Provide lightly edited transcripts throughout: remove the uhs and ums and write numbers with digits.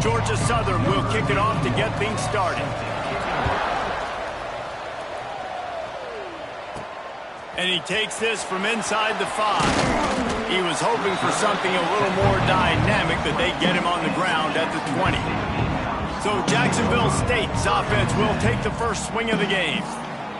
Georgia Southern will kick it off to get things started. And he takes this from inside the 5. He was hoping for something a little more dynamic, but they get him on the ground at the 20. So Jacksonville State's offense will take the first swing of the game.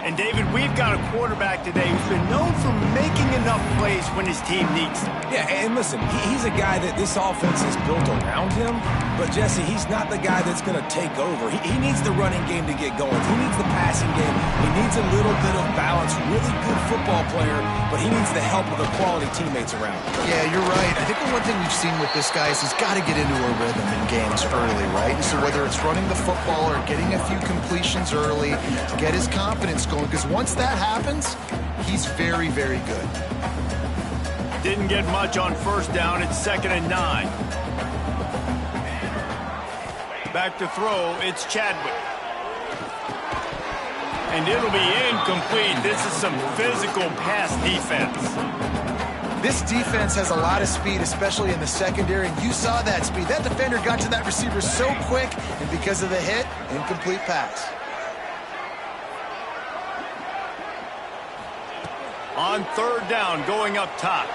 And, David, we've got a quarterback today who's been known for making enough plays when his team needs them. Yeah, and listen, he's a guy that this offense is built around him. But, Jesse, he's not the guy that's going to take over. He needs the running game to get going. He needs the passing game. He needs a little bit of balance. Really good football player, but he needs the help of the quality teammates around him. Yeah, you're right. I think the one thing we've seen with this guy is he's got to get into a rhythm in games early, right? And so whether it's running the football or getting a few completions early to get his confidence going, because once that happens, he's very, very good. Didn't get much on first down. It's 2nd and 9. Back to throw. It's Chadwick. And it'll be incomplete. This is some physical pass defense. This defense has a lot of speed, especially in the secondary, and you saw that speed. That defender got to that receiver so quick, and because of the hit, incomplete pass. On 3rd down, going up top.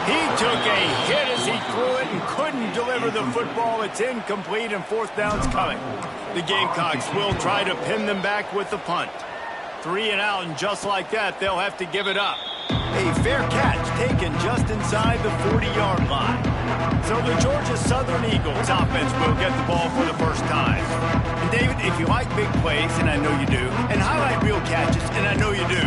He took a hit as he threw it and couldn't deliver the football. It's incomplete, and 4th down's coming. The Gamecocks will try to pin them back with the punt. 3 and out, and just like that, they'll have to give it up. A fair catch taken just inside the 40-yard line. So the Georgia Southern Eagles offense will get the ball for the first time. And David, if you like big plays, and I know you do, and highlight real catches, and I know you do,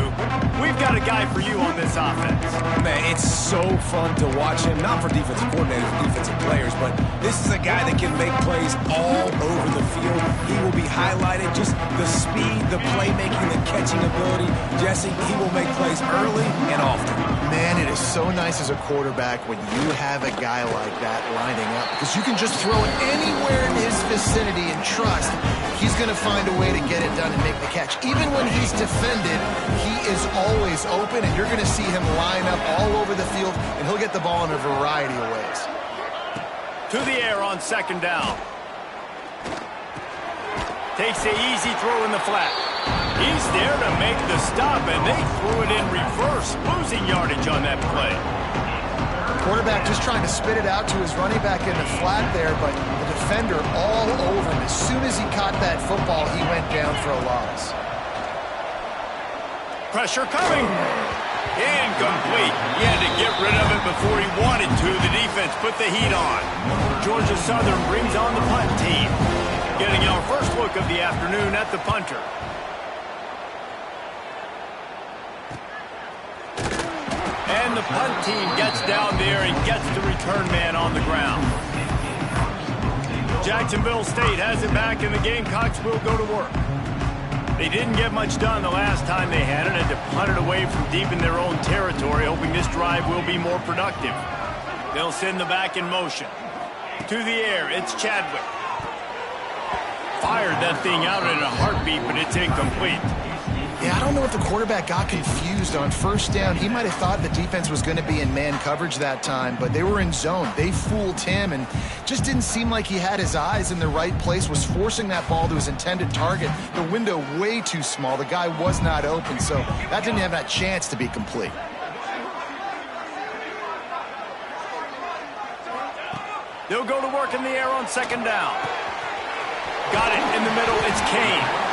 we've got a guy for you on this offense. Man, it's so fun to watch him, not for defensive coordinators, defensive players, but this is a guy that can make plays all over the field. He will be highlighted, just the speed, the playmaking, the catching ability. Jesse, he will make plays early and often. Man, it is so nice as a quarterback when you have a guy like that lining up, because you can just throw it anywhere in his vicinity and trust he's going to find a way to get it done and make the catch. Even when he's defended, he is always open, and you're going to see him line up all over the field, and he'll get the ball in a variety of ways. To the air on 2nd down. Takes the easy throw in the flat. He's there to make the stop, and they threw it in reverse, losing yardage on that play. Quarterback just trying to spit it out to his running back in the flat there, but the defender all over him. As soon as he caught that football, he went down for a loss. Pressure coming. Incomplete. He had to get rid of it before he wanted to. The defense put the heat on. Georgia Southern brings on the punt team. Getting our first look of the afternoon at the punter. And the punt team gets down there and gets the return man on the ground. Jacksonville State has it back, and the Gamecocks will go to work. They didn't get much done the last time they had it, and to punt it away from deep in their own territory, hoping this drive will be more productive. They'll send the back in motion. To the air, it's Chadwick. Fired that thing out in a heartbeat, but it's incomplete. Yeah, I don't know if the quarterback got confused on 1st down. He might have thought the defense was going to be in man coverage that time, but they were in zone. They fooled him, and just didn't seem like he had his eyes in the right place, was forcing that ball to his intended target. The window way too small. The guy was not open, so that didn't have that chance to be complete. They'll go to work in the air on 2nd down. Got it in the middle. It's Kane.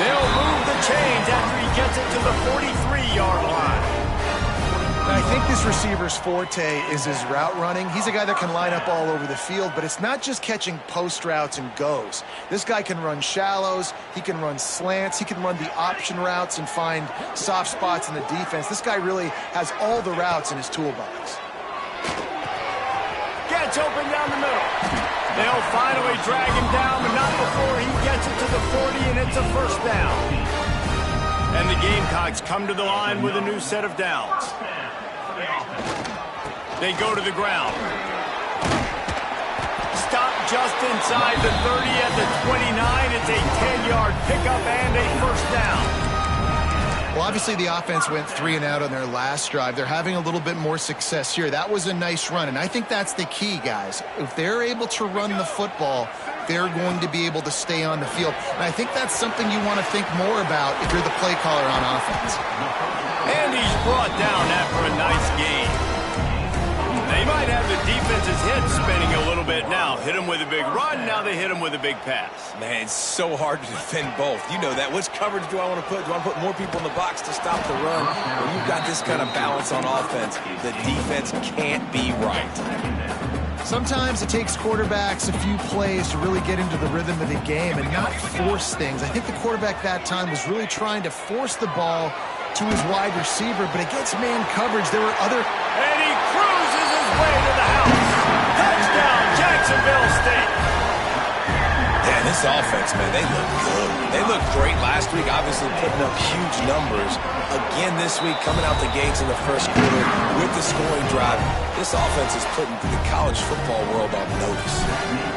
They'll move the chains after he gets it to the 43-yard line. And I think this receiver's forte is his route running. He's a guy that can line up all over the field, but it's not just catching post routes and goes. This guy can run shallows, he can run slants, he can run the option routes and find soft spots in the defense. This guy really has all the routes in his toolbox. Gets open down the middle. They'll finally drag him down, but not before he gets it to the 40, and it's a 1st down. And the Gamecocks come to the line with a new set of downs. They go to the ground. Stop just inside the 30 at the 29. It's a 10-yard pickup and a 1st down. Well, obviously the offense went 3 and out on their last drive. They're having a little bit more success here. That was a nice run, and I think that's the key, guys. If they're able to run the football, they're going to be able to stay on the field. And I think that's something you want to think more about if you're the play caller on offense. And he's brought down after a nice gain. They might have the defense's head spinning a little bit now. Hit him with a big run, now they hit him with a big pass. Man, it's so hard to defend both. You know that. Which coverage do I want to put? Do I want to put more people in the box to stop the run? When you've got this kind of balance on offense, the defense can't be right. Sometimes it takes quarterbacks a few plays to really get into the rhythm of the game and not force things. I think the quarterback that time was really trying to force the ball to his wide receiver, but against man coverage, there were other... And he cruises his way to the house. Touchdown, Jacksonville State. Yeah, this offense, man, they look good. They looked great last week, obviously putting up huge numbers. Again this week, coming out the gates in the first quarter with the scoring drive. This offense is putting the college football world on notice.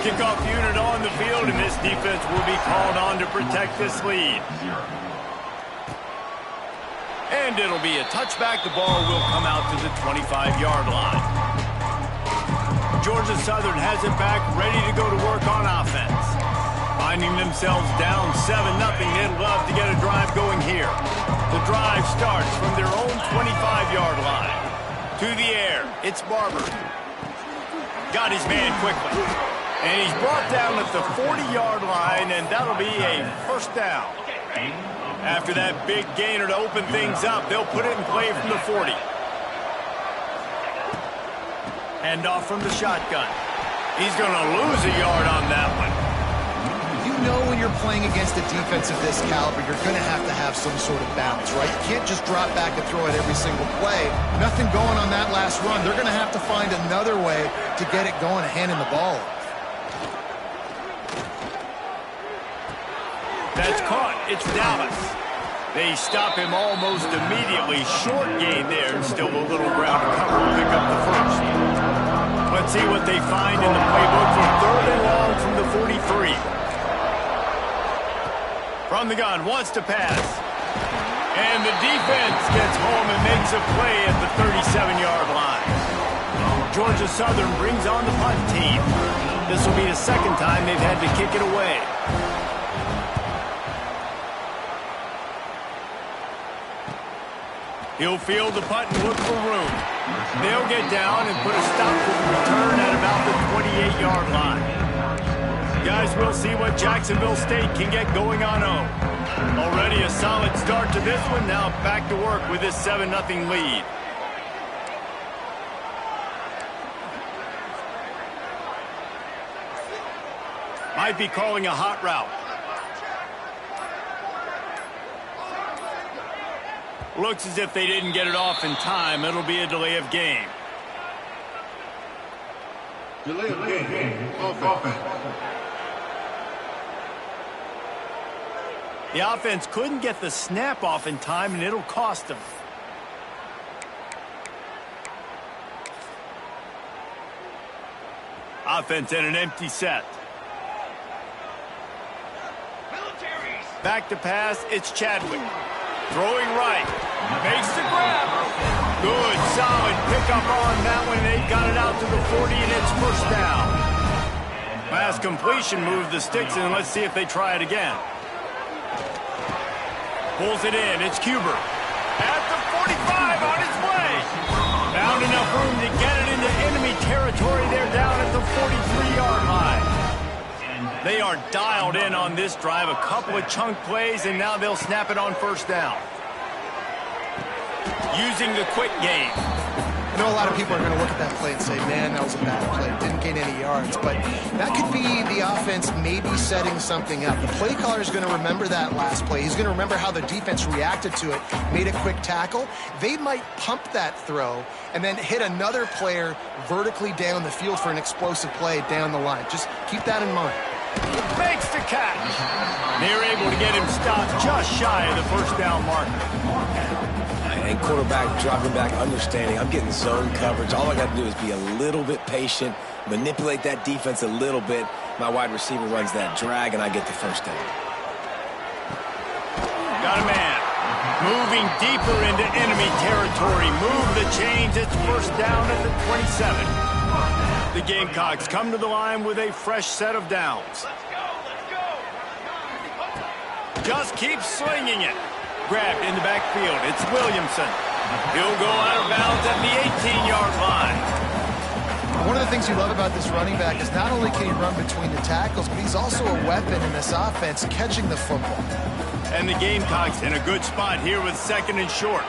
Kickoff unit on the field, and this defense will be called on to protect this lead. And it'll be a touchback. The ball will come out to the 25-yard line. Georgia Southern has it back, ready to go to work on offense. Finding themselves down 7-0, they'd love to get a drive going here. The drive starts from their own 25-yard line. To the air, it's Barber. Got his man quickly. And he's brought down at the 40-yard line, and that'll be a first down. After that big gainer to open things up, they'll put it in play from the 40. Hand off from the shotgun. He's going to lose a yard on that one. You know when you're playing against a defense of this caliber, you're going to have some sort of balance, right? You can't just drop back and throw it every single play. Nothing going on that last run. They're going to have to find another way to get it going and handing the ball off. That's caught. It's Dallas. They stop him almost immediately. Short gain there, and still a little ground to cover to pick up the first. Let's see what they find in the playbook for 3rd and long from the 43. From the gun, wants to pass. And the defense gets home and makes a play at the 37-yard line. Georgia Southern brings on the punt team. This will be the second time they've had to kick it away. He'll field the punt and look for room. They'll get down and put a stop to the return at about the 28-yard line. Guys, we'll see what Jacksonville State can get going on home. Already a solid start to this one. Now back to work with this 7-0 lead. Might be calling a hot route. Looks as if they didn't get it off in time. It'll be a delay of game. Delay of game. Offense. The offense couldn't get the snap off in time, and it'll cost them. Offense in an empty set. Back to pass, it's Chadwick. Throwing right. Makes the grab. Good, solid pickup on that one. They got it out to the 40, and it's first down. Pass completion, move the sticks, and let's see if they try it again. Pulls it in. It's Cuber. At the 45 on his way. Found enough room to get it into enemy territory. They're down at the 43-yard line. They are dialed in on this drive. A couple of chunk plays, and now they'll snap it on first down. Using the quick game. I know a lot of people are going to look at that play and say, man, that was a bad play. Didn't gain any yards. But that could be the offense maybe setting something up. The play caller is going to remember that last play. He's going to remember how the defense reacted to it, made a quick tackle. They might pump that throw and then hit another player vertically down the field for an explosive play down the line. Just keep that in mind. Makes the catch. They're able to get him stopped just shy of the first down marker. And quarterback dropping back, understanding I'm getting zone coverage. All I got to do is be a little bit patient, manipulate that defense a little bit. My wide receiver runs that drag, and I get the first down. Got a man. Moving deeper into enemy territory. Move the chains. It's first down at the 27. The Gamecocks come to the line with a fresh set of downs. Just keep slinging it. Grabbed in the backfield. It's Williamson. He'll go out of bounds at the 18-yard line. One of the things you love about this running back is not only can he run between the tackles, but he's also a weapon in this offense catching the football. And the Gamecocks in a good spot here with second and short.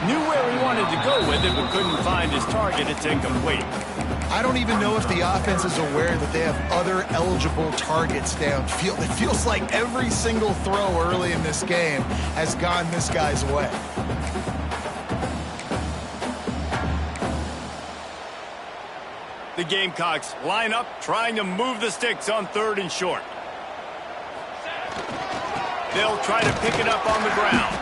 Knew where he wanted to go with it, but couldn't find his target. It's incomplete. I don't even know if the offense is aware that they have other eligible targets downfield. It feels like every single throw early in this game has gone this guy's way. The Gamecocks line up, trying to move the sticks on third and short. They'll try to pick it up on the ground.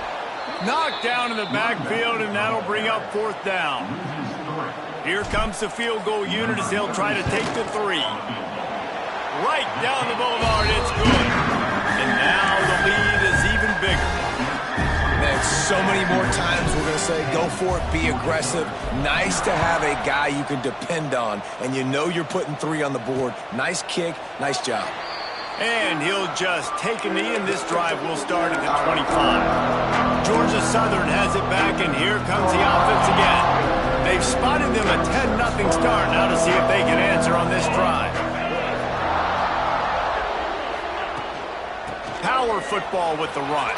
Knocked down in the backfield, and that'll bring up fourth down. Here comes the field goal unit as they'll try to take the 3. Right down the boulevard, it's good. And now the lead is even bigger. Man, so many more times we're going to say, go for it, be aggressive. Nice to have a guy you can depend on, and you know you're putting 3 on the board. Nice kick, nice job. And he'll just take a knee, and this drive will start at the 25. Georgia Southern has it back, and here comes the offense again. They've spotted them a 10-0 start. Now to see if they can answer on this drive. Power football with the run.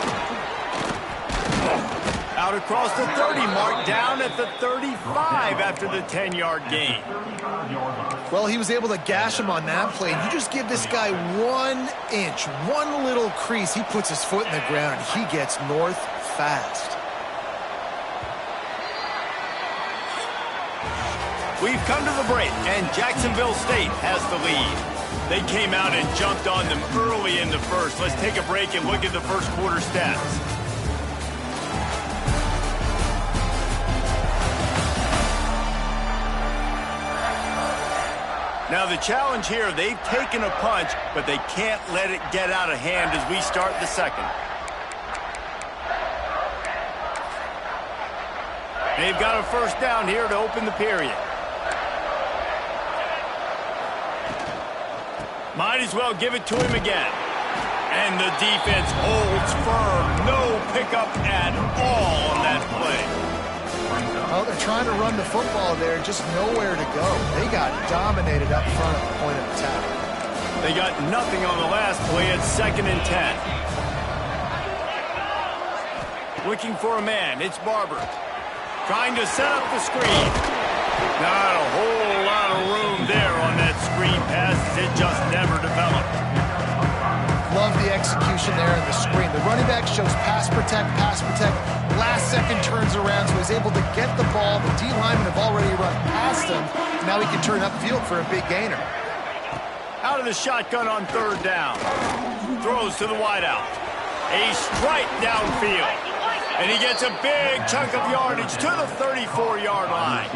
Out across the 30 mark, down at the 35 after the 10-yard gain. Well, he was able to gash him on that play. You just give this guy 1 inch, one little crease. He puts his foot in the ground, and he gets north fast. We've come to the break, and Jacksonville State has the lead. They came out and jumped on them early in the first. Let's take a break and look at the first quarter stats. Now the challenge here, they've taken a punch, but they can't let it get out of hand as we start the second. They've got a first down here to open the period. Might as well give it to him again. And the defense holds firm. No pickup at all on that play. Oh, they're trying to run the football there, just nowhere to go. They got dominated up front at the point of attack. They got nothing on the last play at 2nd and 10. Looking for a man, it's Barber. Trying to set up the screen. Not a whole lot of room there on that screen pass. It just never developed. Love the execution there in the screen. The running back shows pass protect, pass protect. Last second turns around, so he's able to get the ball. The D linemen have already run past him. Now he can turn upfield for a big gainer. Out of the shotgun on third down. Throws to the wideout. A strike downfield. And he gets a big chunk of yardage to the 34-yard line.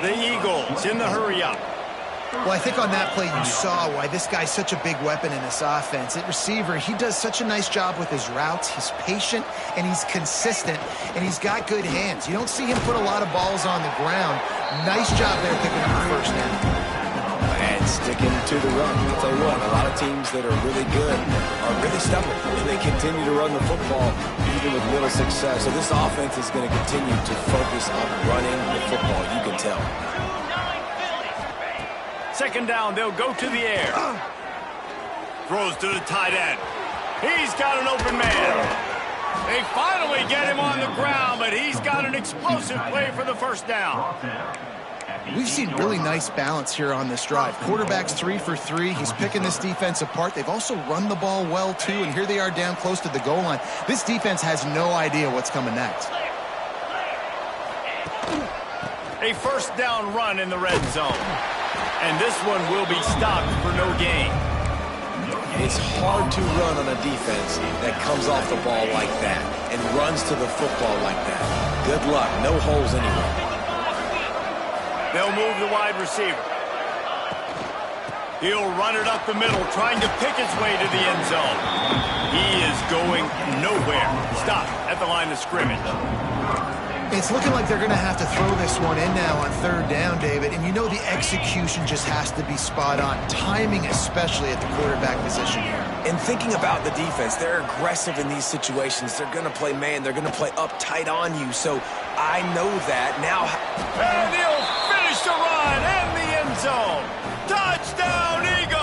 The Eagles in the hurry-up. Well, I think on that play you saw why this guy's such a big weapon in this offense. At receiver, he does such a nice job with his routes. He's patient, and he's consistent, and he's got good hands. You don't see him put a lot of balls on the ground. Nice job there picking up the first down. And sticking to the run. I'll tell you what, a lot of teams that are really good are really stubborn, and they continue to run the football even with little success. So this offense is going to continue to focus on running the football. You can tell. Second down, they'll go to the air. Throws to the tight end. He's got an open man. They finally get him on the ground, but he's got an explosive play for the first down. We've seen really nice balance here on this drive. Quarterback's 3 for 3. He's picking this defense apart. They've also run the ball well, too, and here they are down close to the goal line. This defense has no idea what's coming next. A first down run in the red zone. And this one will be stopped for no gain. It's hard to run on a defense that comes off the ball like that and runs to the football like that. Good luck. No holes anywhere. They'll move the wide receiver. He'll run it up the middle, trying to pick his way to the end zone. He is going nowhere. Stop at the line of scrimmage. It's looking like they're going to have to throw this one in now on third down, David. And you know the execution just has to be spot on. Timing, especially at the quarterback position here. And thinking about the defense, they're aggressive in these situations. They're going to play man. They're going to play up tight on you. So I know that. Now, and he'll finish the run and the end zone. Touchdown, Eagles!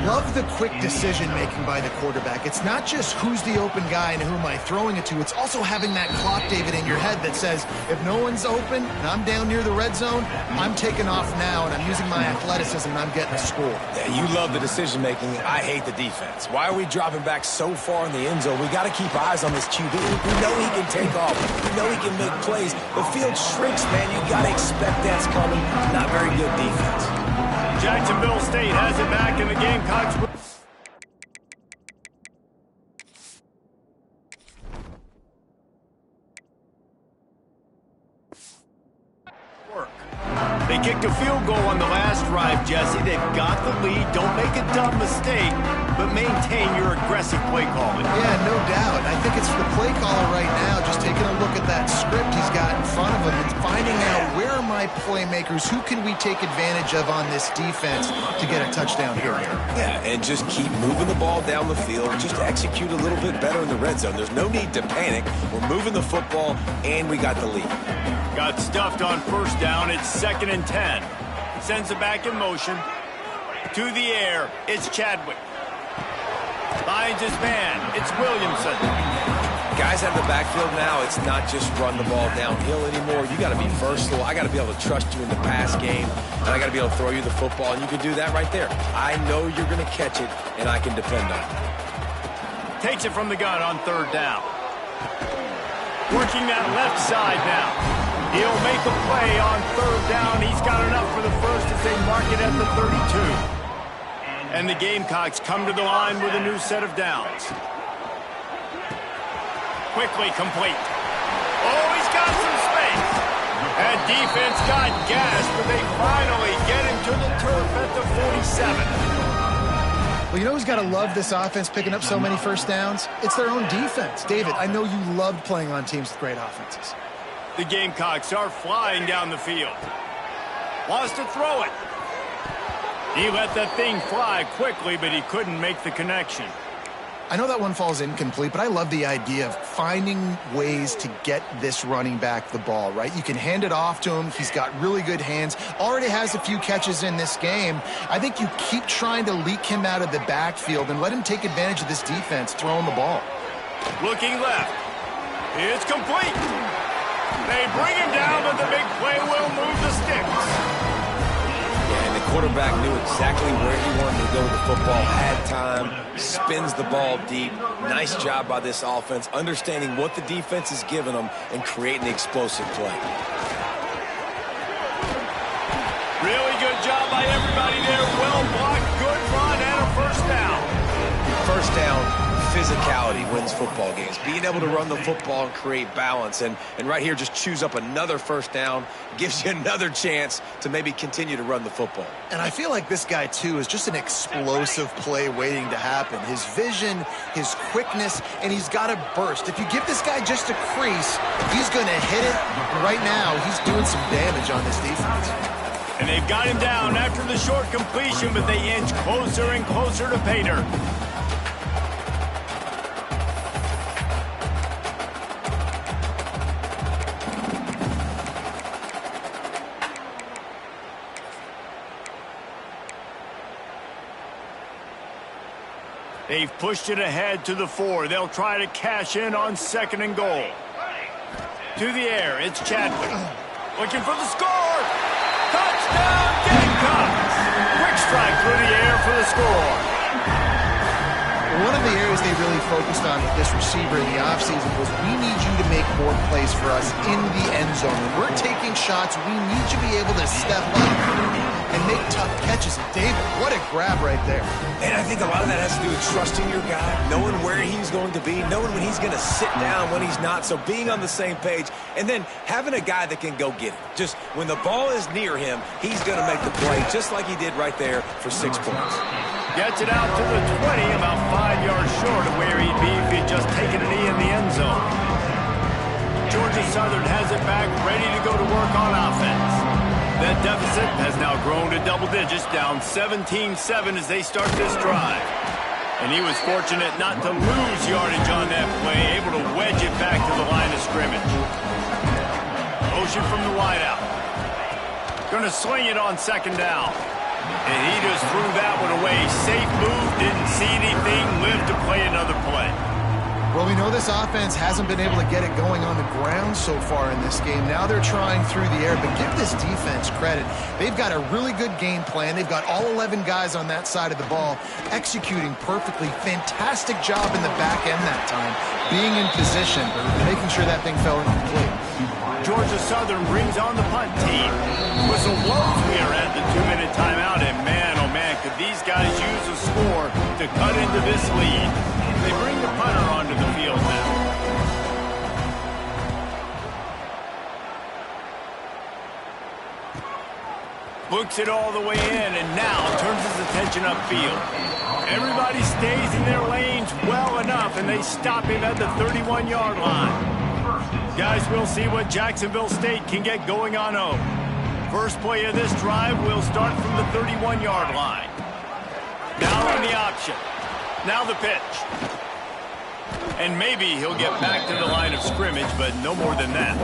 Love the quick decision-making by the quarterback. It's not just who's the open guy and who am I throwing it to. It's also having that clock, David, in your head that says, if no one's open and I'm down near the red zone, I'm taking off now and I'm using my athleticism and I'm getting a score. Yeah, you love the decision-making. I hate the defense. Why are we dropping back so far in the end zone? We got to keep eyes on this QB. We know he can take off. We know he can make plays. The field shrinks, man. You got to expect that's coming. Not very good defense. Jacksonville State has it back in the Gamecocks. They kicked a field goal on the last drive, Jesse. They've got the lead. Don't make a dumb mistake, but maintain your aggressive play calling. Yeah, no doubt. I think it's the play caller right now just taking a look at that script he's got in front of him and finding out where are my playmakers, who can we take advantage of on this defense to get a touchdown here. Yeah, and just keep moving the ball down the field. Just execute a little bit better in the red zone. There's no need to panic. We're moving the football, and we got the lead. Got stuffed on first down. It's 2nd and 10. Sends it back in motion. To the air. It's Chadwick. Finds his man. It's Williamson. Guys out of the backfield now, it's not just run the ball downhill anymore. You got to be versatile. I got to be able to trust you in the pass game, and I got to be able to throw you the football, and you can do that right there. I know you're going to catch it, and I can depend on it. Takes it from the gun on third down. Working that left side now. He'll make a play on third down. He's got enough for the first as they mark it at the 32. And the Gamecocks come to the line with a new set of downs. Quickly complete. Oh, he's got some space. That defense got gassed, but they finally get him to the turf at the 47. Well, you know who's got to love this offense picking up so many first downs? It's their own defense. David, I know you loved playing on teams with great offenses. The Gamecocks are flying down the field. Wants to throw it. He let that thing fly quickly, but he couldn't make the connection. I know that one falls incomplete, but I love the idea of finding ways to get this running back the ball, right? You can hand it off to him. He's got really good hands. Already has a few catches in this game. I think you keep trying to leak him out of the backfield and let him take advantage of this defense throwing the ball. Looking left. It's complete. They bring him down, but the big play will move the sticks. Yeah, and the quarterback knew exactly where he wanted to go with the football, had time, spins the ball deep. Nice job by this offense, understanding what the defense is giving them and creating the explosive play. Really good job by everybody there. Well blocked, good run, and a first down. First down, physicality wins football games. Being able to run the football and create balance. And right here, just choose up another first down, gives you another chance to maybe continue to run the football. And I feel like this guy, too, is just an explosive play waiting to happen. His vision, his quickness, and he's got a burst. If you give this guy just a crease, he's going to hit it. And right now, he's doing some damage on this defense. And they've got him down after the short completion, but they inch closer and closer to Pater. They've pushed it ahead to the 4. They'll try to cash in on 2nd and goal. To the air, it's Chadwick. Looking for the score. Touchdown, Gamecocks! Quick strike through the air for the score. One of the areas they really focused on with this receiver in the offseason was we need you to make more plays for us in the end zone. When we're taking shots, we need you to be able to step up and make tough catches. And David, what a grab right there. And I think a lot of that has to do with trusting your guy, knowing where he's going to be, knowing when he's going to sit down, when he's not, so being on the same page, and then having a guy that can go get it. Just when the ball is near him, he's going to make the play, just like he did right there for 6 points. Gets it out to the 20, about 5 yards short of where he'd be if he'd just taken a knee in the end zone. Georgia Southern has it back, ready to go to work on offense. That deficit has now grown to double digits, down 17-7 as they start this drive. And he was fortunate not to lose yardage on that play, able to wedge it back to the line of scrimmage. Motion from the wideout. Going to sling it on second down. And he just threw that one away. Safe move, didn't see anything, lived to play another play. Well, we know this offense hasn't been able to get it going on the ground so far in this game. Now they're trying through the air, but give this defense credit. They've got a really good game plan. They've got all 11 guys on that side of the ball executing perfectly. Fantastic job in the back end that time, being in position, making sure that thing fell incomplete. Georgia Southern brings on the punt team. Whistle blows, we are at the 2-minute timeout, and man, oh man, could these guys use a score to cut into this lead. They bring the punter onto the field now. Looks it all the way in, and now turns his attention upfield. Everybody stays in their lanes well enough, and they stop him at the 31-yard line. Guys, we'll see what Jacksonville State can get going on home. First play of this drive will start from the 31-yard line. Now on the option. Now the pitch. And maybe he'll get back to the line of scrimmage, but no more than that.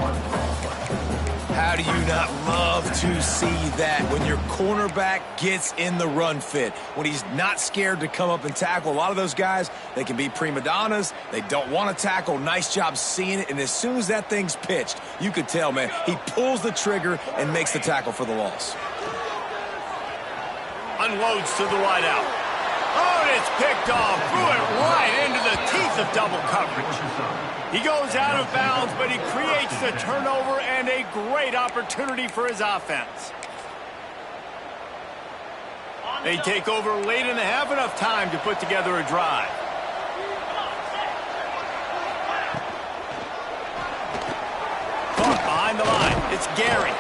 How do you not love to see that when your cornerback gets in the run fit, when he's not scared to come up and tackle? A lot of those guys, they can be prima donnas. They don't want to tackle. Nice job seeing it. And as soon as that thing's pitched, you could tell, man, he pulls the trigger and makes the tackle for the loss. Unloads to the wideout. Oh, and it's picked off. Threw it right into the teeth of double coverage. He goes out of bounds, but he creates the turnover and a great opportunity for his offense. They take over late in the half, enough time to put together a drive. Caught behind the line. It's Gary.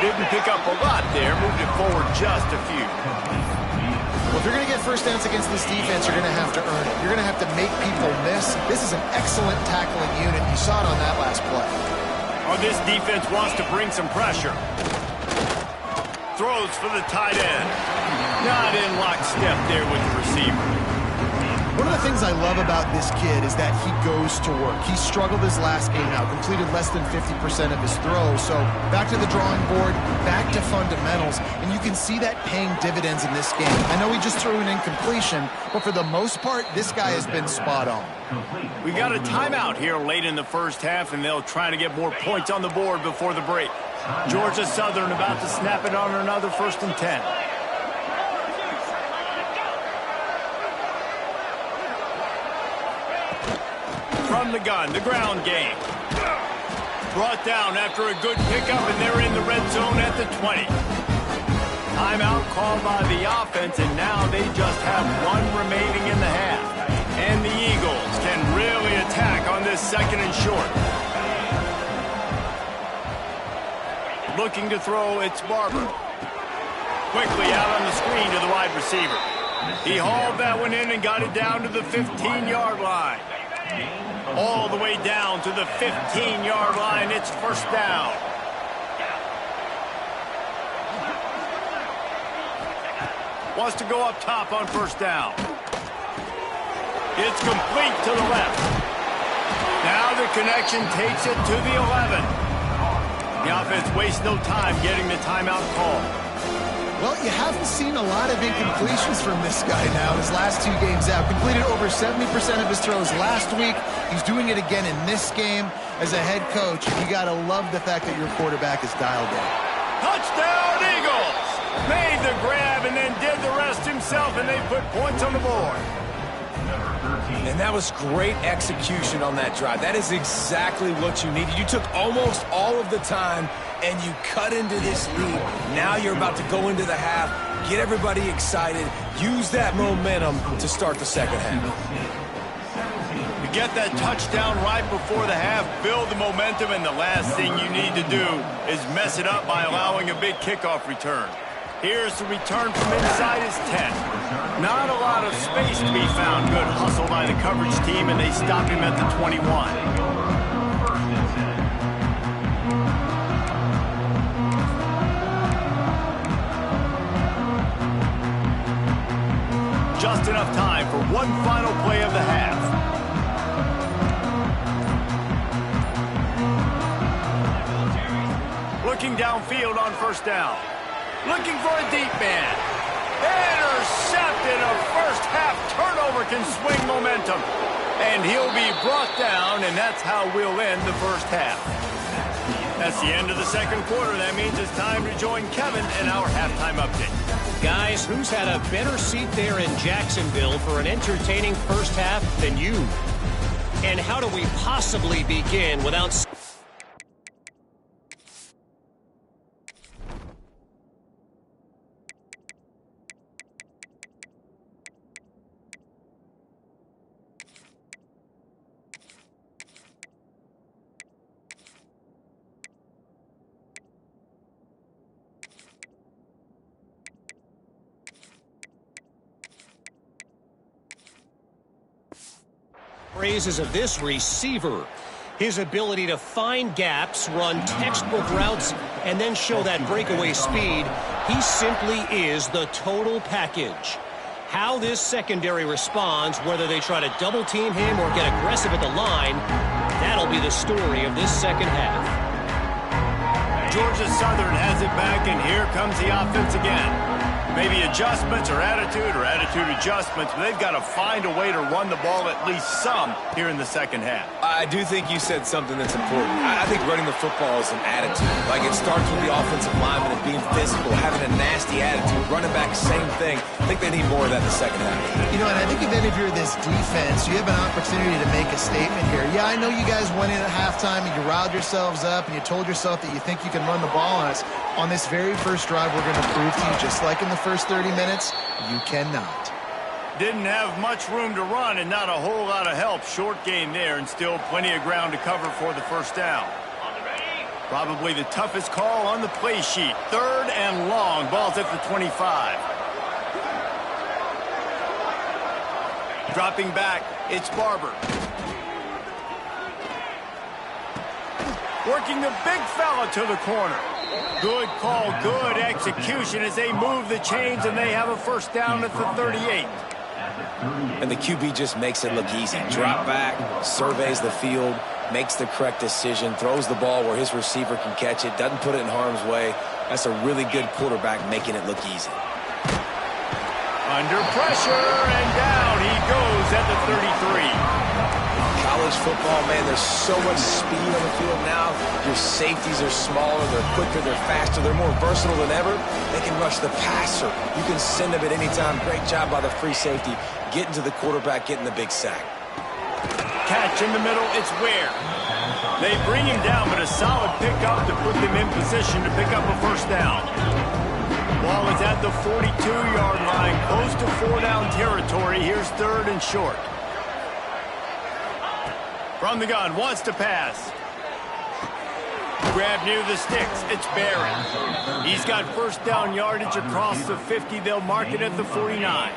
Didn't pick up a lot there, moved it forward just a few. Well, if you're going to get first downs against this defense, you're going to have to earn it. You're going to have to make people miss. This is an excellent tackling unit. You saw it on that last play. Oh, this defense wants to bring some pressure. Throws for the tight end. Not in lockstep there with the receiver. One of the things I love about this kid is that he goes to work. He struggled his last game out, completed less than 50% of his throws. So back to the drawing board, back to fundamentals, and you can see that paying dividends in this game. I know he just threw an incompletion, but for the most part, this guy has been spot on. We got a timeout here late in the first half, and they'll try to get more points on the board before the break. Georgia Southern about to snap it on another 1st and 10. From the gun, the ground game. Brought down after a good pickup, and they're in the red zone at the 20. Timeout called by the offense, and now they just have one remaining in the half. And the Eagles can really attack on this 2nd and short. Looking to throw, it's Barber. Quickly out on the screen to the wide receiver. He hauled that one in and got it down to the 15-yard line. All the way down to the 15-yard line. It's first down. Wants to go up top on first down. It's complete to the left. Now the connection takes it to the 11. The offense wastes no time getting the timeout call. Well, you haven't seen a lot of incompletions from this guy now his last 2 games out. Completed over 70% of his throws last week. He's doing it again in this game. As a head coach, you got to love the fact that your quarterback is dialed in. Touchdown, Eagles! Made the grab and then did the rest himself, and they put points on the board. And that was great execution on that drive. That is exactly what you needed. You took almost all of the time and you cut into this lead. Now you're about to go into the half, get everybody excited, use that momentum to start the second half. You get that touchdown right before the half, build the momentum, and the last thing you need to do is mess it up by allowing a big kickoff return. Here's the return from inside his 10. Not a lot of space to be found. Good hustle by the coverage team, and they stop him at the 21. Just enough time for one final play of the half. Looking downfield on first down. Looking for a deep man. Intercepted. A first half turnover can swing momentum. And he'll be brought down, and that's how we'll end the first half. That's the end of the second quarter. That means it's time to join Kevin in our halftime update. Guys, who's had a better seat there in Jacksonville for an entertaining first half than you? And how do we possibly begin without... praises of this receiver. His ability to find gaps, run textbook routes, and then show that breakaway speed. He simply is the total package. How this secondary responds, whether they try to double team him or get aggressive at the line, that'll be the story of this second half. Georgia Southern has it back, and here comes the offense again. Maybe adjustments or attitude adjustments, but they've got to find a way to run the ball at least some here in the second half. I do think you said something that's important. I think running the football is an attitude. Like, it starts with the offensive lineman and being physical, having a nasty attitude. Running back, same thing. I think they need more of that in the second half. You know, and I think if any of you are this defense, you have an opportunity to make a statement here. Yeah, I know you guys went in at halftime and you riled yourselves up and you told yourself that you think you can run the ball on us. On this very first drive, we're going to prove to you, just like in the first 30 minutes, you cannot. Didn't have much room to run and not a whole lot of help. Short gain there and still plenty of ground to cover for the first down. Probably the toughest call on the play sheet. Third and long. Ball's at the 25. Dropping back, it's Barber. Working the big fella to the corner. Good call, good execution as they move the chains, and they have a first down at the 38. And the QB just makes it look easy. Drop back, surveys the field, makes the correct decision, throws the ball where his receiver can catch it, doesn't put it in harm's way. That's a really good quarterback making it look easy. Under pressure, and down he goes at the 33. College football, man, there's so much speed on the field now. Your safeties are smaller, they're quicker, they're faster, they're more versatile than ever. They can rush the passer. You can send them at any time. Great job by the free safety, getting to the quarterback, getting the big sack. Catch in the middle, it's Ware. They bring him down, but a solid pickup to put them in position to pick up a first down. Ball is at the 42-yard line, close to 4-down territory. Here's third and short. From the gun, wants to pass. Grab near the sticks, it's Barron. He's got first down yardage across the 50. They'll mark it at the 49.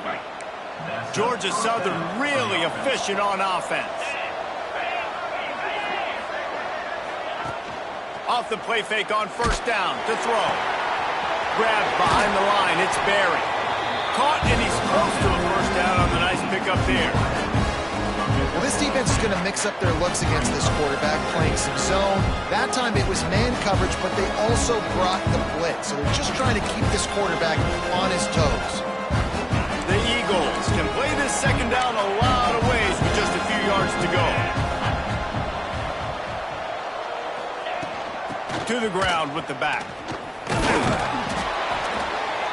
Georgia Southern really efficient on offense. Off the play fake on first down to throw. Grabbed behind the line, it's Barry. Caught, and he's close to a first down on the nice pickup there. Well, this defense is going to mix up their looks against this quarterback, playing some zone. That time it was man coverage, but they also brought the blitz. So they're just trying to keep this quarterback on his toes. The Eagles can play this second down a lot of ways with just a few yards to go. To the ground with the back.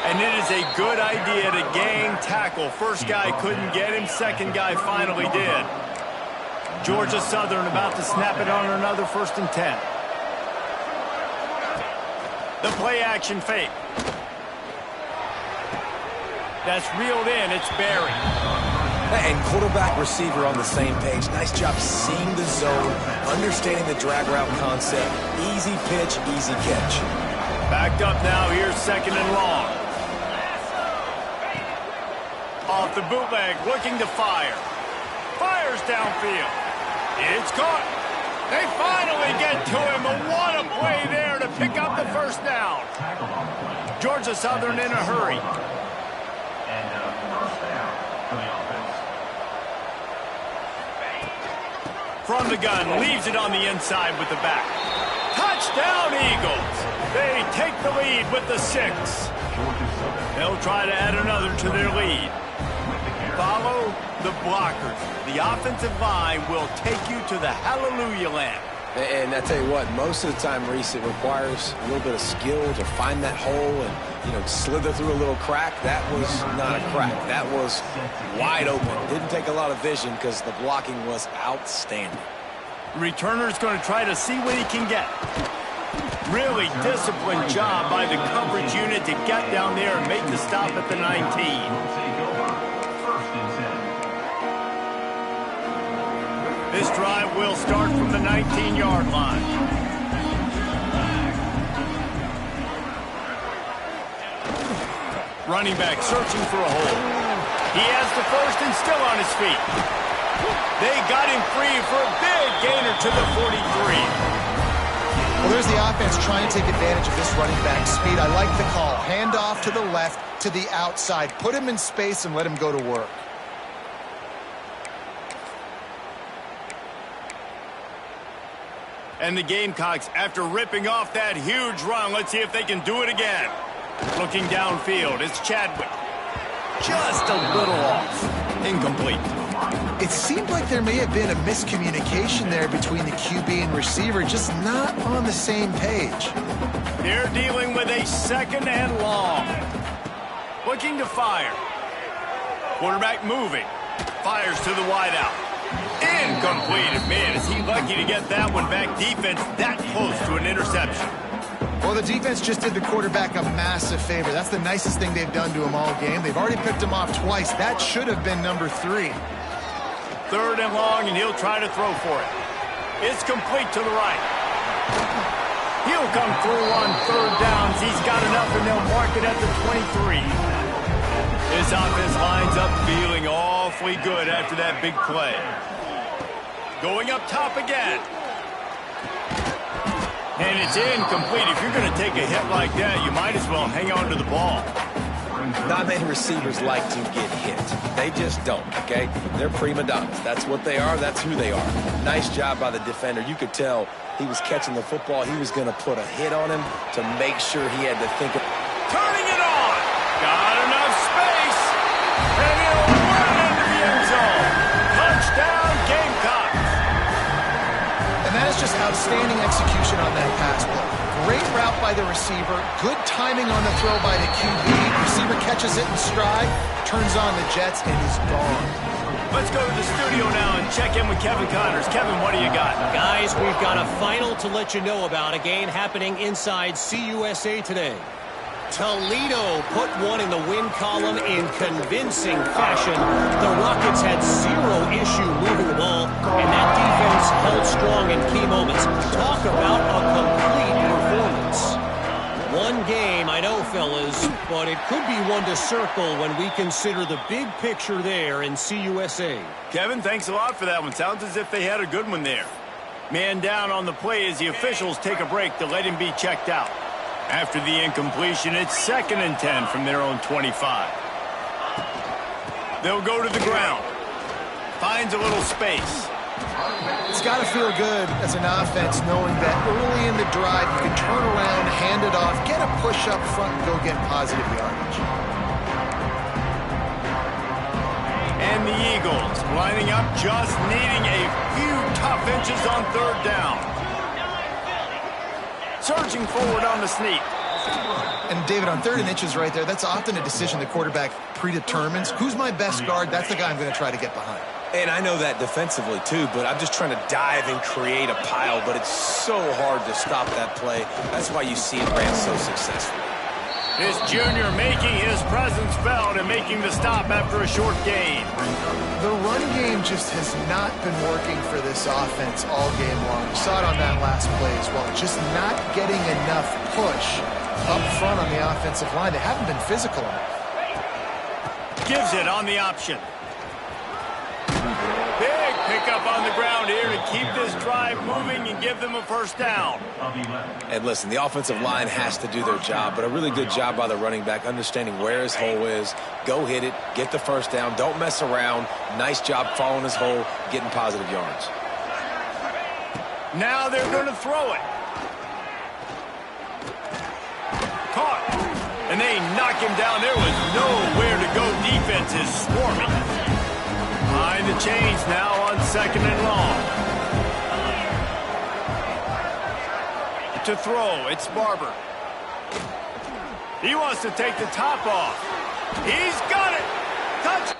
And it is a good idea to gang tackle. First guy couldn't get him. Second guy finally did. Georgia Southern about to snap it on another 1st and 10. The play action fake. That's reeled in. It's buried. And quarterback receiver on the same page. Nice job seeing the zone, understanding the drag route concept. Easy pitch, easy catch. Backed up now. Here's second and long. Off the bootleg, looking to fire. Fires downfield. It's caught. They finally get to him, but what a play there to pick up the first down. Georgia Southern in a hurry. From the gun, leaves it on the inside with the back. Touchdown, Eagles. They take the lead with the 6. They'll try to add another to their lead. Follow the blockers. The offensive line will take you to the hallelujah land. And I tell you what, most of the time, Reese, it requires a little bit of skill to find that hole and, slither through a little crack. That was not a crack. That was wide open. Didn't take a lot of vision because the blocking was outstanding. Returner's going to try to see what he can get. Really disciplined job by the coverage unit to get down there and make the stop at the 19. This drive will start from the 19-yard line. Running back searching for a hole. He has the first and still on his feet. They got him free for a big gainer to the 43. Well, there's the offense trying to take advantage of this running back speed. I like the call. Hand off to the left, to the outside. Put him in space and let him go to work. And the Gamecocks, after ripping off that huge run, let's see if they can do it again. Looking downfield, it's Chadwick. Just a little off. Incomplete. It seemed like there may have been a miscommunication there between the QB and receiver, just not on the same page. They're dealing with a second and long. Looking to fire. Quarterback moving. Fires to the wideout. Incomplete. Man, is he lucky to get that one back. Defense that close to an interception. Well, the defense just did the quarterback a massive favor. That's the nicest thing they've done to him all game. They've already picked him off twice. That should have been number 3. Third and long, and he'll try to throw for it. It's complete to the right. He'll come through on third downs. He's got enough, and they'll mark it at the 23. This offense lines up feeling awfully good after that big play. Going up top again. And it's incomplete. If you're going to take a hit like that, you might as well hang on to the ball. Not many receivers like to get hit. They just don't, okay? They're prima donnas. That's what they are. That's who they are. Nice job by the defender. You could tell he was catching the football. He was going to put a hit on him to make sure he had to think of... Turning it on. Got enough space. And he'll run it into the end zone. Touchdown, Gamecocks. And that is just outstanding execution on that pass play. Great route by the receiver. Good timing on the throw by the QB. Receiver catches it in stride, turns on the jets, and is gone. Let's go to the studio now and check in with Kevin Connors. Kevin, what do you got? Guys, we've got a final to let you know about. A game happening inside CUSA today. Toledo put one in the win column in convincing fashion. The Rockets had zero issue moving the ball, and that defense held strong in key moments. Talk about a complete performance. One game, I know, fellas, but it could be one to circle when we consider the big picture there in CUSA. Kevin, thanks a lot for that one. Sounds as if they had a good one there. Man down on the play as the officials take a break to let him be checked out. After the incompletion, it's 2nd and 10 from their own 25. They'll go to the ground. Finds a little space. It's got to feel good as an offense knowing that early in the drive you can turn around, hand it off, get a push up front, and go get positive yardage. And the Eagles lining up, just needing a few tough inches on third down. Surging forward on the sneak. And David, on 3rd and inches right there, that's often a decision the quarterback predetermines. Who's my best guard? That's the guy I'm going to try to get behind. And I know that defensively too, but I'm just trying to dive and create a pile, but it's so hard to stop that play. That's why you see it ran so successfully. This junior making his presence felt and making the stop after a short gain. The run game just has not been working for this offense all game long. We saw it on that last play as well. Just not getting enough push up front on the offensive line. They haven't been physical enough. Gives it on the option. Big pickup on the ground here to keep this drive moving and give them a first down. And listen, the offensive line has to do their job, but a really good job by the running back understanding where his hole is. Go hit it, get the first down, don't mess around. Nice job following his hole, getting positive yards. Now they're going to throw it. Caught. And they knock him down. There was nowhere to go. Defense is swarming. Behind the chains now on 2nd and long. To throw, it's Barber. He wants to take the top off. He's got it. Touch.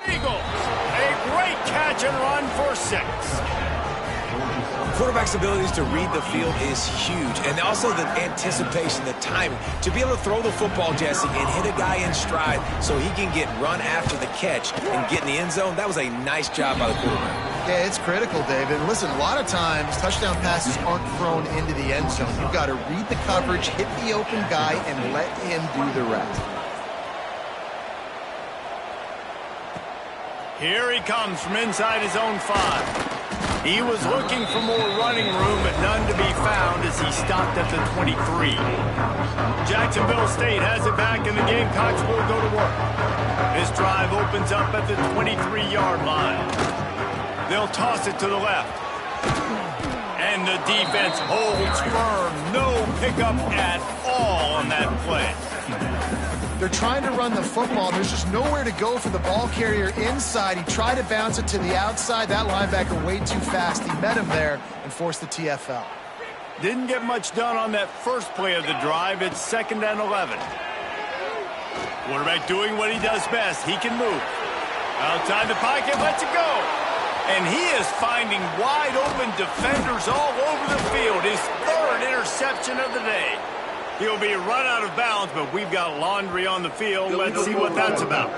Eagles, a great catch and run for 6. Quarterback's abilities to read the field is huge, and also the anticipation, the timing. To be able to throw the football, Jesse, and hit a guy in stride so he can get run after the catch and get in the end zone, that was a nice job by the quarterback. Yeah, it's critical, David. Listen, a lot of times touchdown passes aren't thrown into the end zone. You've got to read the coverage, hit the open guy, and let him do the rest. Here he comes from inside his own 5. He was looking for more running room, but none to be found as he stopped at the 23. Jacksonville State has it back, and the Gamecocks will go to work. This drive opens up at the 23-yard line. They'll toss it to the left. And the defense holds firm. No pickup at all on that play. They're trying to run the football. There's just nowhere to go for the ball carrier inside. He tried to bounce it to the outside. That linebacker way too fast. He met him there and forced the TFL. Didn't get much done on that first play of the drive. It's 2nd and 11. Quarterback doing what he does best. He can move. Outside the pocket, lets it go. And he is finding wide open defenders all over the field. His 3rd interception of the day. He'll be run out of bounds, but we've got laundry on the field. Let's see what that's about.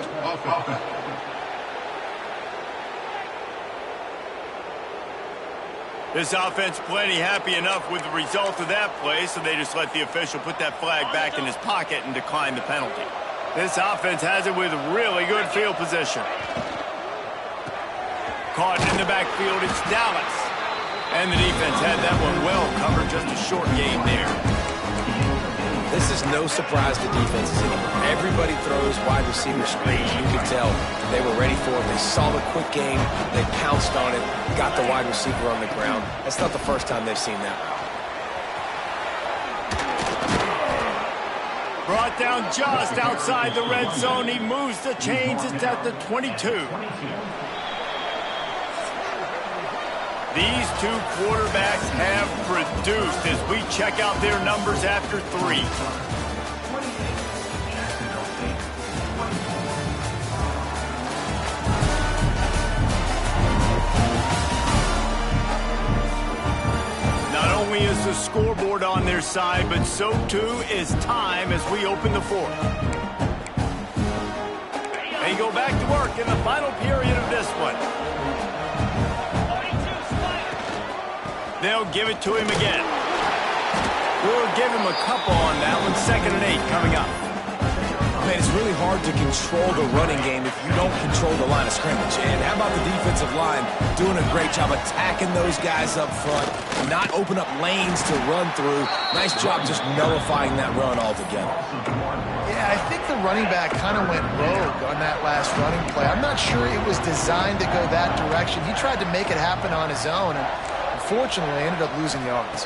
This offense plenty happy enough with the result of that play, so they just let the official put that flag back in his pocket and decline the penalty. This offense has it with really good field position. Caught in the backfield, it's Dallas. And the defense had that one well covered, just a short gain there. This is no surprise to defenses anymore. Everybody throws wide receiver screens. You can tell they were ready for it. They saw the quick game. They pounced on it, got the wide receiver on the ground. That's not the first time they've seen that. Brought down just outside the red zone. He moves the chains. It's at the 22. These two quarterbacks have produced as we check out their numbers after 3. Not only is the scoreboard on their side, but so too is time as we open the 4th. They go back to work in the final period of this one. They'll give it to him again. We'll give him a couple on that one. 2nd and 8 coming up. Man, it's really hard to control the running game if you don't control the line of scrimmage. And how about the defensive line doing a great job attacking those guys up front, not open up lanes to run through. Nice job just nullifying that run altogether. Yeah, I think the running back kind of went rogue on that last running play. I'm not sure it was designed to go that direction. He tried to make it happen on his own, and unfortunately ended up losing yards.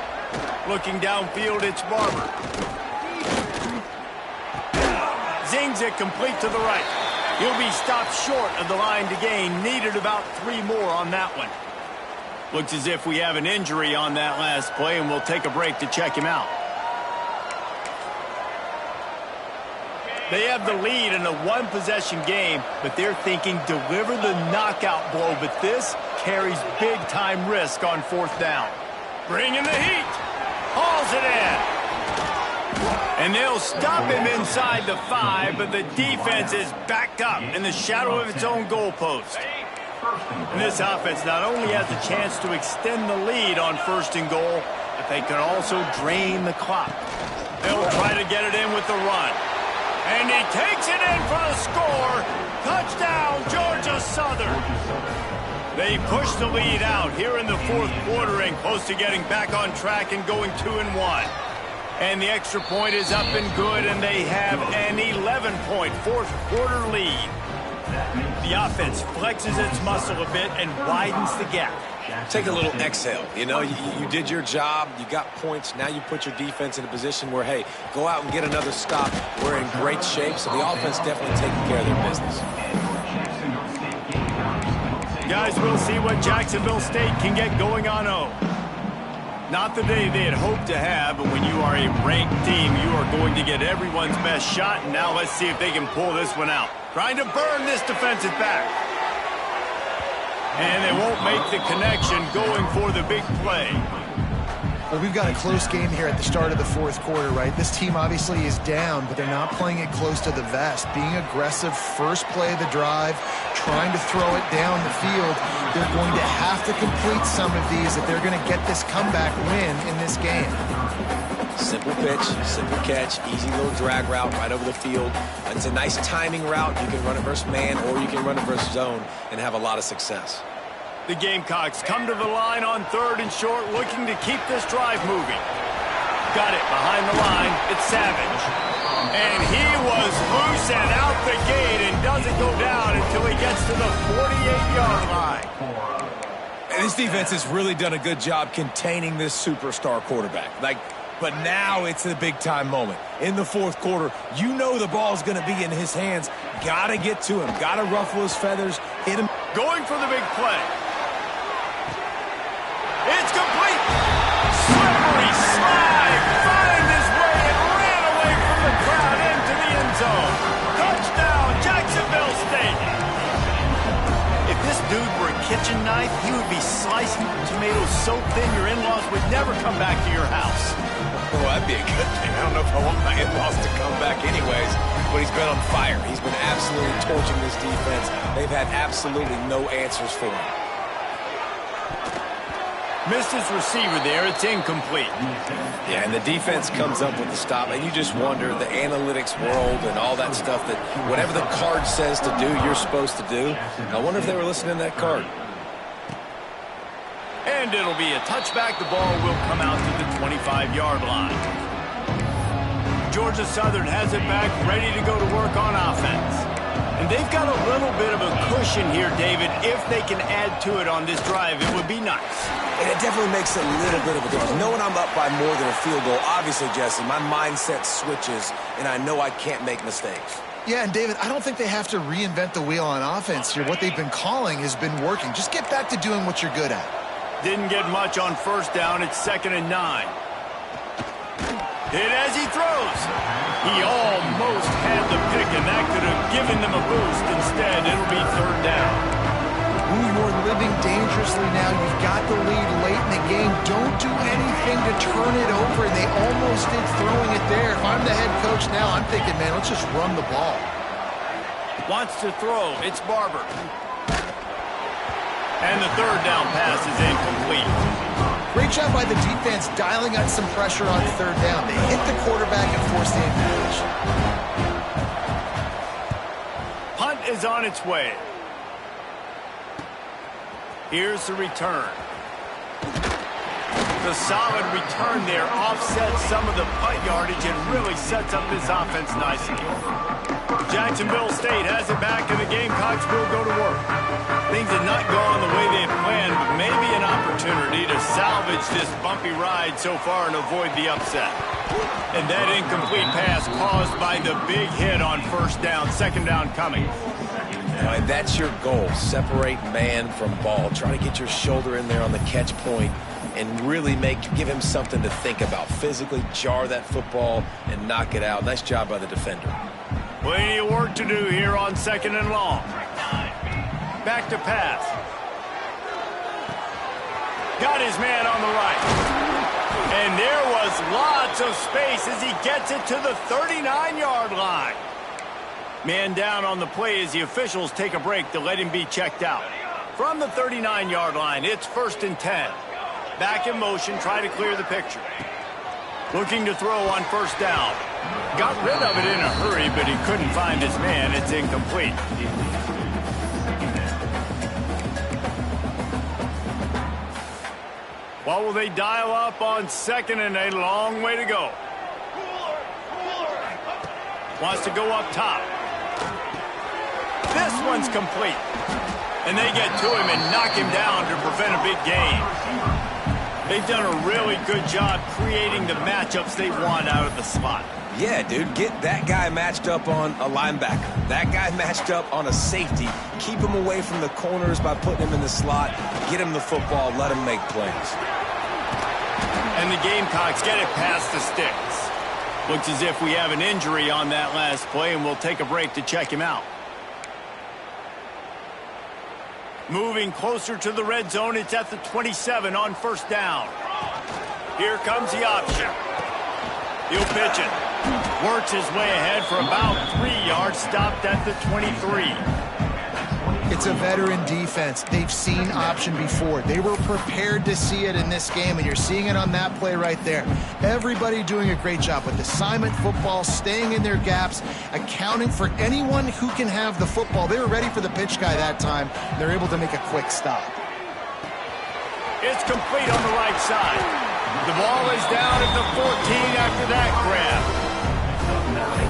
Looking downfield, it's Barber. Zings it complete to the right. He'll be stopped short of the line to gain. Needed about 3 more on that one. Looks as if we have an injury on that last play, and we'll take a break to check him out. They have the lead in a 1-possession game, but they're thinking deliver the knockout blow, but this carries big-time risk on 4th down. Bringing the heat. Hauls it in. And they'll stop him inside the 5, but the defense is backed up in the shadow of its own goalpost. And this offense not only has a chance to extend the lead on 1st and goal, but they can also drain the clock. They'll try to get it in with the run. And he takes it in for the score. Touchdown, Georgia Southern. They push the lead out here in the 4th quarter and close to getting back on track and going 2-1. And the extra point is up and good, and they have an 11-point 4th quarter lead. The offense flexes its muscle a bit and widens the gap. Take a little exhale. You know, you did your job. You got points. Now you put your defense in a position where, hey, go out and get another stop. We're in great shape, so the offense definitely taking care of their business. Guys, we'll see what Jacksonville State can get going on 0. Not the day they had hoped to have, but when you are a ranked team, you are going to get everyone's best shot. And now let's see if they can pull this one out. Trying to burn this defensive back. And they won't make the connection, going for the big play. Well, we've got a close game here at the start of the 4th quarter, right? This team obviously is down, but they're not playing it close to the vest. Being aggressive, first play of the drive, trying to throw it down the field. They're going to have to complete some of these if they're going to get this comeback win in this game. Simple pitch, simple catch, easy little drag route right over the field. It's a nice timing route. You can run it versus man, or you can run it versus zone and have a lot of success. The Gamecocks come to the line on 3rd and short, looking to keep this drive moving. Got it behind the line. It's Savage. And he was loose and out the gate and doesn't go down until he gets to the 48-yard line. And this defense has really done a good job containing this superstar quarterback. But now it's a big-time moment. In the 4th quarter, you know the ball's going to be in his hands. Got to get to him. Got to ruffle his feathers. Hit him. Going for the big play. It's complete. Slippery slide. Find his way and ran away from the crowd into the end zone. Touchdown, Jacksonville State. If this dude were a kitchen knife, he would be slicing tomatoes so thin your in-laws would never come back to your house. Well, that'd be a good thing. I don't know if I want my in-laws to come back anyways, but he's been on fire. He's been absolutely torching this defense. They've had absolutely no answers for him. Missed his receiver there. It's incomplete. Yeah, and the defense comes up with the stop, and you just wonder, the analytics world and all that stuff, that whatever the card says to do, you're supposed to do. I wonder if they were listening to that card. And it'll be a touchback. The ball will come out to the 25-yard line. Georgia Southern has it back, ready to go to work on offense. And they've got a little bit of a cushion here, David. If they can add to it on this drive, it would be nice. And it definitely makes a little bit of a difference. Knowing I'm up by more than a field goal, obviously, Jesse, my mindset switches, and I know I can't make mistakes. Yeah, and David, I don't think they have to reinvent the wheel on offense here. What they've been calling has been working. Just get back to doing what you're good at. Didn't get much on 1st down. It's 2nd and 9. Hit as he throws. He almost had the pick, and that could have given them a boost. Instead, it'll be 3rd down. Ooh, you're living dangerously now. You've got the lead late in the game. Don't do anything to turn it over. They almost did throwing it there. If I'm the head coach now, I'm thinking, man, let's just run the ball. Wants to throw. It's Barber. And the 3rd down pass is incomplete. Great job by the defense dialing out some pressure on 3rd down. They hit the quarterback and forced the incompletion. Punt is on its way. Here's the return. The solid return there offsets some of the punt yardage and really sets up this offense nicely. Jacksonville State has it back, and the Gamecocks will go to work. Things have not gone the way they had planned, but maybe an opportunity to salvage this bumpy ride so far and avoid the upset. And that incomplete pass caused by the big hit on 1st down, 2nd down coming. And that's your goal. Separate man from ball. Try to get your shoulder in there on the catch point and really give him something to think about. Physically jar that football and knock it out. Nice job by the defender. Plenty of work to do here on 2nd and long. Back to pass. Got his man on the right. And there was lots of space as he gets it to the 39-yard line. Man down on the play as the officials take a break to let him be checked out. From the 39-yard line, it's 1st and 10. Back in motion, try to clear the picture. Looking to throw on 1st down. Got rid of it in a hurry, but he couldn't find his man. It's incomplete. What will they dial up on 2nd and a long way to go? Wants to go up top. This one's complete. And they get to him and knock him down to prevent a big gain. They've done a really good job creating the matchups they want out of the slot. Yeah, dude, get that guy matched up on a linebacker. That guy matched up on a safety. Keep him away from the corners by putting him in the slot. Get him the football. Let him make plays. And the Gamecocks get it past the sticks. Looks as if we have an injury on that last play, and we'll take a break to check him out. Moving closer to the red zone, it's at the 27 on 1st down. Here comes the option. He'll pitch it. Works his way ahead for about 3 yards, stopped at the 23. It's a veteran defense. They've seen option before. They were prepared to see it in this game, and you're seeing it on that play right there. Everybody doing a great job with assignment football, staying in their gaps, accounting for anyone who can have the football. They were ready for the pitch guy that time. They're able to make a quick stop. It's complete on the right side. The ball is down at the 14 after that grab.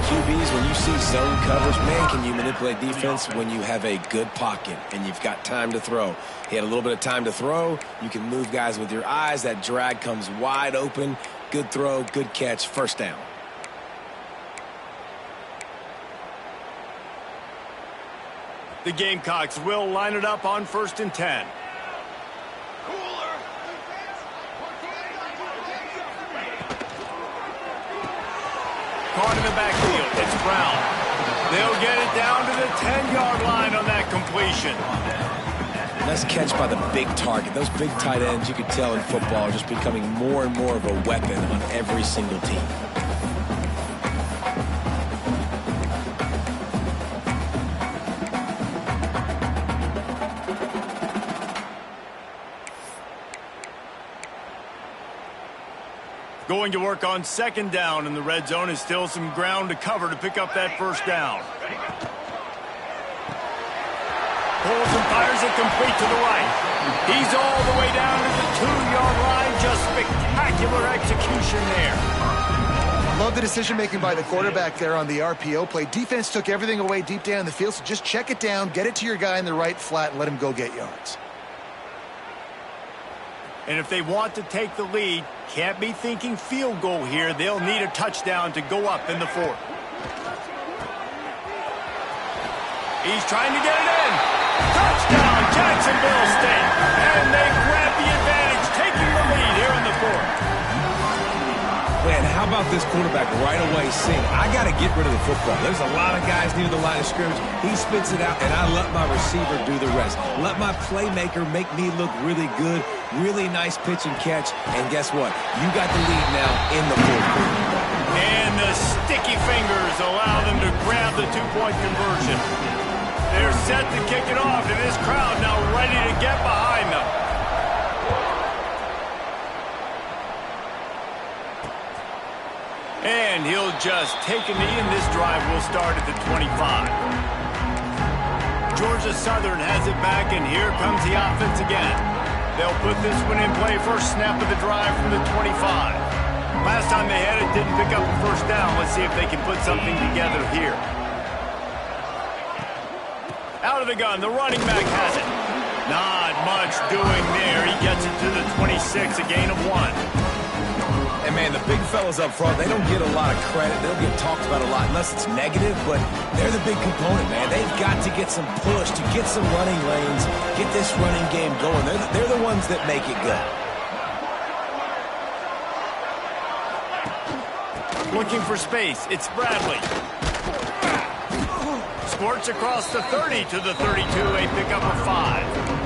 QBs, when you see zone coverage, man, can you manipulate defense when you have a good pocket and you've got time to throw. He had a little bit of time to throw. You can move guys with your eyes. That drag comes wide open. Good throw, good catch, 1st down. The Gamecocks will line it up on 1st and 10. Caught in the backfield. It's Brown. They'll get it down to the 10-yard line on that completion. Nice catch by the big target. Those big tight ends, you could tell in football, are just becoming more and more of a weapon on every single team. Going to work on 2nd down, and the red zone is still some ground to cover to pick up that 1st down. Pulls and fires it complete to the right. He's all the way down to the 2-yard line. Just spectacular execution there. Love the decision-making by the quarterback there on the RPO play. Defense took everything away deep down the field, so just check it down, get it to your guy in the right flat, and let him go get yards. And if they want to take the lead, can't be thinking field goal here. They'll need a touchdown to go up in the 4th. He's trying to get it in. Touchdown, Jacksonville State. And they grab the advantage, taking the lead here in the 4th. Man, how about this quarterback right away saying, I got to get rid of the football. There's a lot of guys near the line of scrimmage. He spits it out, and I let my receiver do the rest. Let my playmaker make me look really good. Really nice pitch and catch. And guess what? You got the lead now in the 4th quarter. And the sticky fingers allow them to grab the 2-point conversion. They're set to kick it off, and this crowd now ready to get behind them. And he'll just take a knee, and this drive will start at the 25. Georgia Southern has it back, and here comes the offense again. They'll put this one in play first snap of the drive from the 25. Last time they had it, didn't pick up the 1st down. Let's see if they can put something together here. Out of the gun, the running back has it. Not much doing there. He gets it to the 26, a gain of 1. And man, the big fellas up front, they don't get a lot of credit. They don't get talked about a lot unless it's negative, but they're the big component, man. They've got to get some push, to get some running lanes, get this running game going. They're the ones that make it go. Looking for space. It's Bradley. Squirts across the 30 to the 32, a pickup of 5.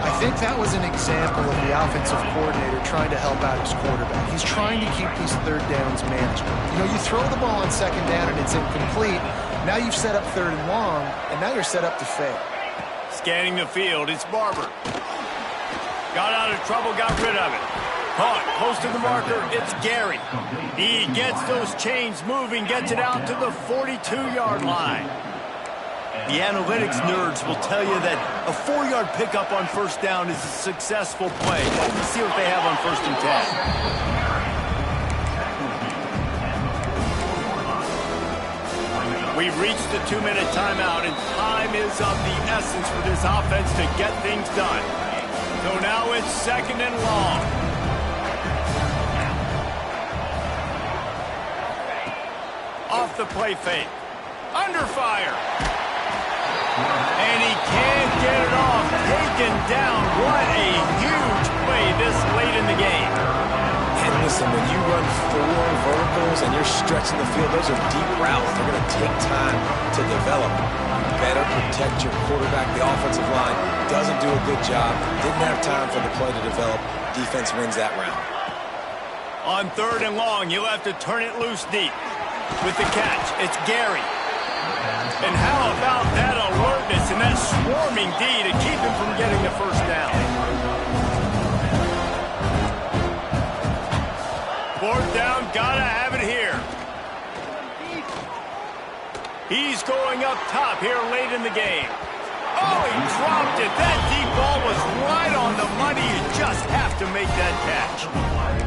I think that was an example of the offensive coordinator trying to help out his quarterback. He's trying to keep these third downs manageable. You know, you throw the ball on second down and it's incomplete. Now you've set up third and long, and now you're set up to fail. Scanning the field, it's Barber. Got out of trouble, got rid of it. Caught, close to the marker, it's Gary. He gets those chains moving, gets it out to the 42-yard line. The analytics nerds will tell you that a 4-yard pickup on first down is a successful play. Let's see what they have on 1st and 10. We've reached the 2-minute timeout, and time is of the essence for this offense to get things done. So now it's 2nd and long. Off the play fake. Under fire. And he can't get it off. Taken down. What a huge play this late in the game. And listen, when you run 4 verticals and you're stretching the field, those are deep routes. They're going to take time to develop. You better protect your quarterback. The offensive line doesn't do a good job. Didn't have time for the play to develop. Defense wins that round. On 3rd and long, you'll have to turn it loose deep. With the catch, it's Gary. And how about that alertness and that swarming D to keep him from getting the first down? 4th down, gotta have it here. He's going up top here late in the game. Oh, he dropped it. That deep ball was right on the money. You just have to make that catch.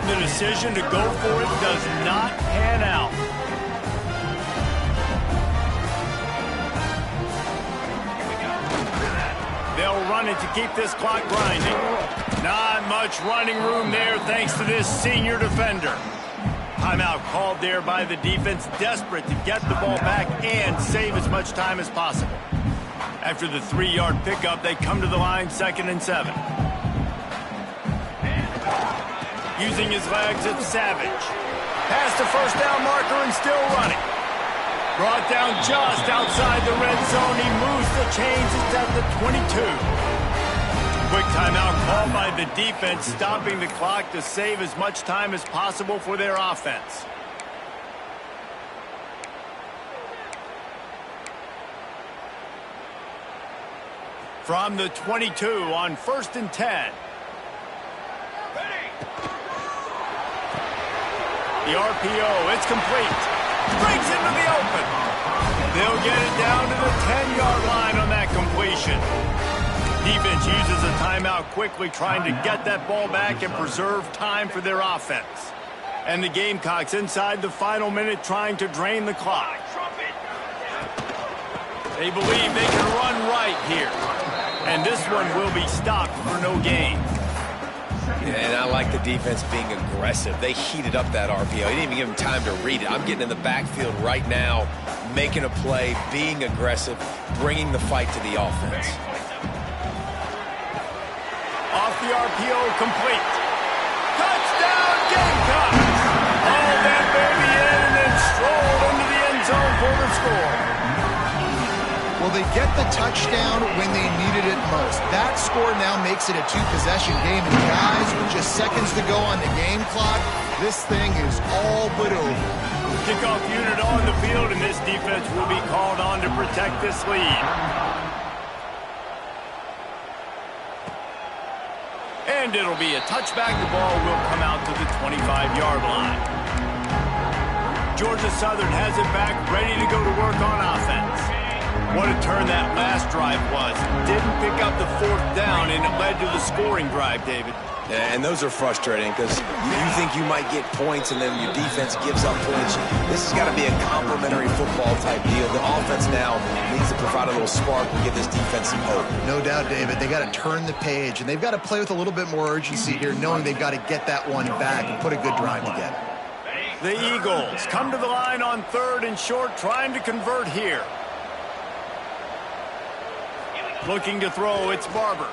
The decision to go for it does not pan out. They'll run it to keep this clock grinding. Not much running room there thanks to this senior defender. Timeout called there by the defense, desperate to get the ball back and save as much time as possible. After the 3-yard pickup, they come to the line 2nd and 7. Using his legs, it's Savage. Past the first down marker and still running. Brought down just outside the red zone. He moves the chains. It's at the 22. Quick timeout called by the defense, stopping the clock to save as much time as possible for their offense. From the 22 on 1st and 10. The RPO, it's complete. Breaks into the open. They'll get it down to the 10-yard line on that completion. Defense uses a timeout quickly, trying to get that ball back and preserve time for their offense. And the Gamecocks inside the final minute trying to drain the clock. They believe they can run right here. And this one will be stopped for no gain. And I like the defense being aggressive. They heated up that RPO. He didn't even give him time to read it. I'm getting in the backfield right now, making a play, being aggressive, bringing the fight to the offense. Off the RPO, complete. Touchdown, Gamecocks! Hauled that baby in and then strolled into the end zone for the score. Well, they get the touchdown when they needed it most. That score now makes it a 2-possession game. And guys, with just seconds to go on the game clock, this thing is all but over. Kickoff unit on the field, and this defense will be called on to protect this lead. And it'll be a touchback. The ball will come out to the 25-yard line. Georgia Southern has it back, ready to go to work on offense. What a turn that last drive was. Didn't pick up the 4th down, and it led to the scoring drive, David. And those are frustrating because you think you might get points and then your defense gives up points. This has got to be a complementary football type deal. The offense now needs to provide a little spark and give this defense some hope. No doubt, David. They got to turn the page, and they've got to play with a little bit more urgency here, knowing they've got to get that one back and put a good drive together. The Eagles come to the line on 3rd and short, trying to convert here. Looking to throw, it's Barber.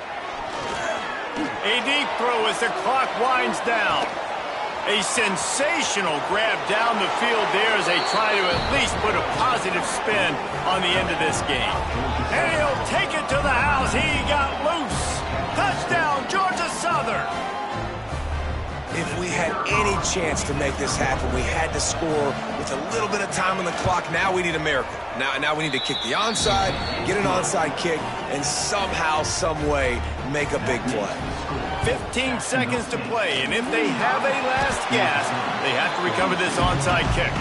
A deep throw as the clock winds down. A sensational grab down the field there as they try to at least put a positive spin on the end of this game. And he'll take it to the house. He got loose. Touchdown, Georgia Southern. If we had any chance to make this happen, we had to score with a little bit of time on the clock. Now we need a miracle. Now we need to kick the onside, get an onside kick, and somehow, some way, make a big play. 15 seconds to play, and if they have a last gasp, they have to recover this onside kick.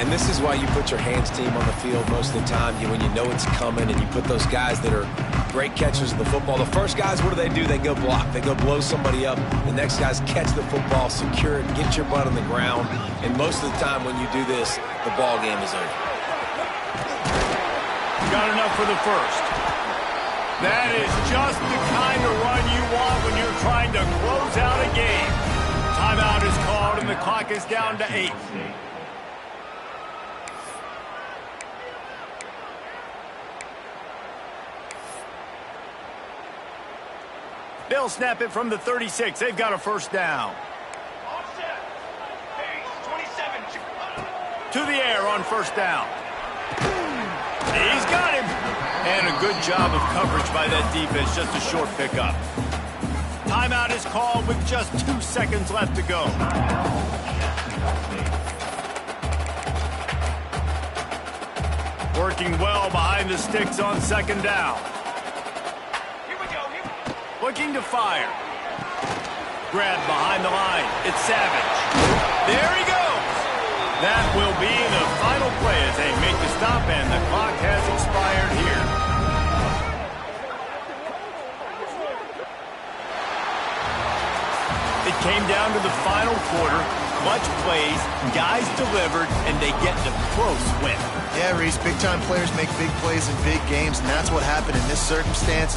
And this is why you put your hands team on the field most of the time, when you know it's coming, and you put those guys that are great catchers of the football. The first guys, what do? They go block. They go blow somebody up. The next guys catch the football, secure it, get your butt on the ground. And most of the time when you do this, the ball game is over. Got enough for the first. That is just the kind of run you want when you're trying to close out a game. Timeout is called, and the clock is down to 8. They'll snap it from the 36. They've got a first down. To the air on first down. He's got him. And a good job of coverage by that defense. Just a short pickup. Timeout is called with just 2 seconds left to go. Working well behind the sticks on second down. Looking to fire. Grab behind the line. It's Savage. There he goes. That will be the final play as they make the stop, and the clock has expired here. It came down to the final quarter. Clutch plays, guys delivered, and they get the close win. Yeah, Reese, big-time players make big plays in big games, and that's what happened in this circumstance.